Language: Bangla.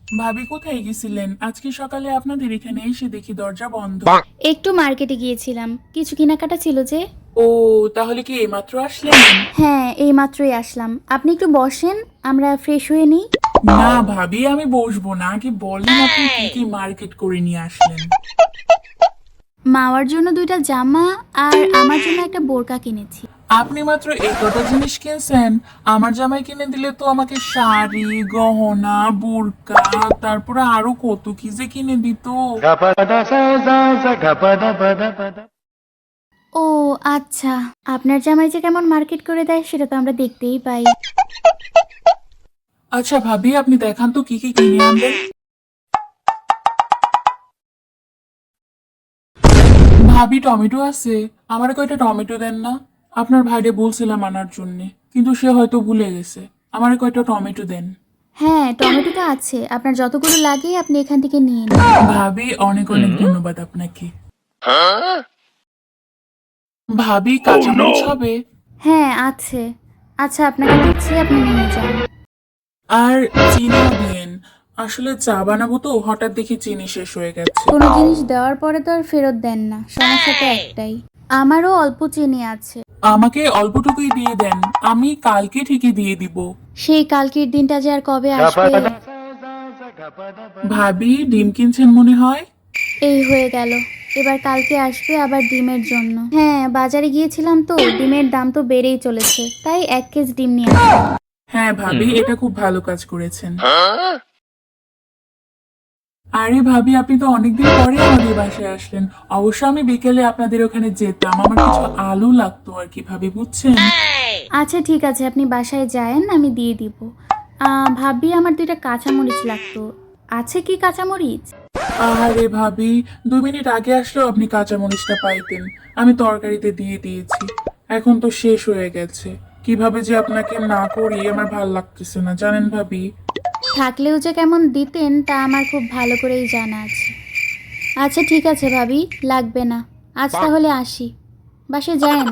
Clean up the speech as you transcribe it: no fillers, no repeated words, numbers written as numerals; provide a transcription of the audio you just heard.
ভাবি কোথায় গেছিলেন? আজকে সকালে আপনাদের এখানে এসে দেখি দরজা বন্ধ। একটু মার্কেটে গিয়েছিলাম, কিছু কেনাকাটা ছিল যে। ও, তাহলে কি এইমাত্র আসলেন? হ্যাঁ, এই মাত্রই আসলাম। আপনি একটু বসেন, আমরা ফ্রেশ হয়ে নিই। না ভাবি, আমি বসবো না, আগে বলেন আপনি কি কি মার্কেট করে নিয়ে আসলেন। মাওয়ার জন্য 2টা জামা আর আমার জন্য একটা বোরকা কিনেছি। আপনি মাত্র এই কটা জিনিস কিনছেন? আমার জামাই কিনে দিলে তো আমাকে শাড়ি, গহনা, বোরকা, তারপরে আরো কত কি যে কিনে দিত। ও আচ্ছা, আপনার জামাই যে কেমন মার্কেট করে দেয় সেটা তো আমরা দেখতেই পাই। আচ্ছা ভাবি, আপনি দেখান তো কি কি কিনে আনলেন। ভাবি টমেটো আছে? আমার কয়টা টমেটো দেন না। আপনার ভাইরে বলছিলাম আনার জন্য, কিন্তু সে হয়তো ভুলে গেছে। আমার কয়টা টমেটো দেন। হ্যাঁ, টমেটো তো আছে, আপনার যতগুলো লাগে আপনি এখান থেকে নিয়ে নিন। ভাবি অনেক অনেক ধন্যবাদ আপনাকে। ভাবি কাঁচামরিচ হবে? হ্যাঁ আছে। আচ্ছা, আপনাকে দিচ্ছি, আপনি নিয়ে যান। আর চিনিও দিয়েন। আসলে চা বানাবো তো, হঠাৎ দেখি চিনি শেষ হয়ে গেছে। কোনো জিনিস দেওয়ার পরে তো আর ফেরত দেন না, সমস্যা তো একটাই। আমারও অল্প চিনি আছে। আমাকে অল্পটুকুই দিয়ে দেন, আমি কালকে ঠিকই দিয়ে দিব। সেই কালকের দিনটা যে আর কবে আসবে। ভাবি ডিম কিনছেন মনে হয়। এই হয়ে গেল, এবার কালকে আসবে আবার ডিমের জন্য। হ্যাঁ, বাজারে গিয়েছিলাম তো, ডিমের দাম তো বেড়েই চলেছে, তাই 1 কেজি ডিম নিয়ে আসলাম। হ্যাঁ ভাবি, এটা খুব ভালো কাজ করেছেন। আরে ভাবি, আপনি তো অনেকদিন পরে আমাদের বাসায় আসলেন। অবশ্য আমি বিকেলে আপনাদের ওখানে যেতাম, আমার কিছু আলু লাগতো আর কি ভাবি, বুঝছেন। আচ্ছা ঠিক আছে, আপনি বাসায় যায়েন, আমি দিয়ে দিব। ভাবি, আমার 2টা কাঁচামরিচ লাগতো। আছে কি কাঁচামরিচ? আরে ভাবি, 2 মিনিট আগে আসলেও আপনি কাঁচামরিচটা পাইতেন। আমি তরকারিতে দিয়ে দিয়েছি, এখন তো শেষ হয়ে গেছে। কিভাবে যে আপনাকে না করি আমার ভাল লাগতেছে না, জানেন ভাবি। থাকলেও যে কেমন দিতেন তা আমার খুব ভালো করেই জানা আছে। আচ্ছা ঠিক আছে ভাবি, লাগবে না। আজ তাহলে আসি, বাসায় যায়েন।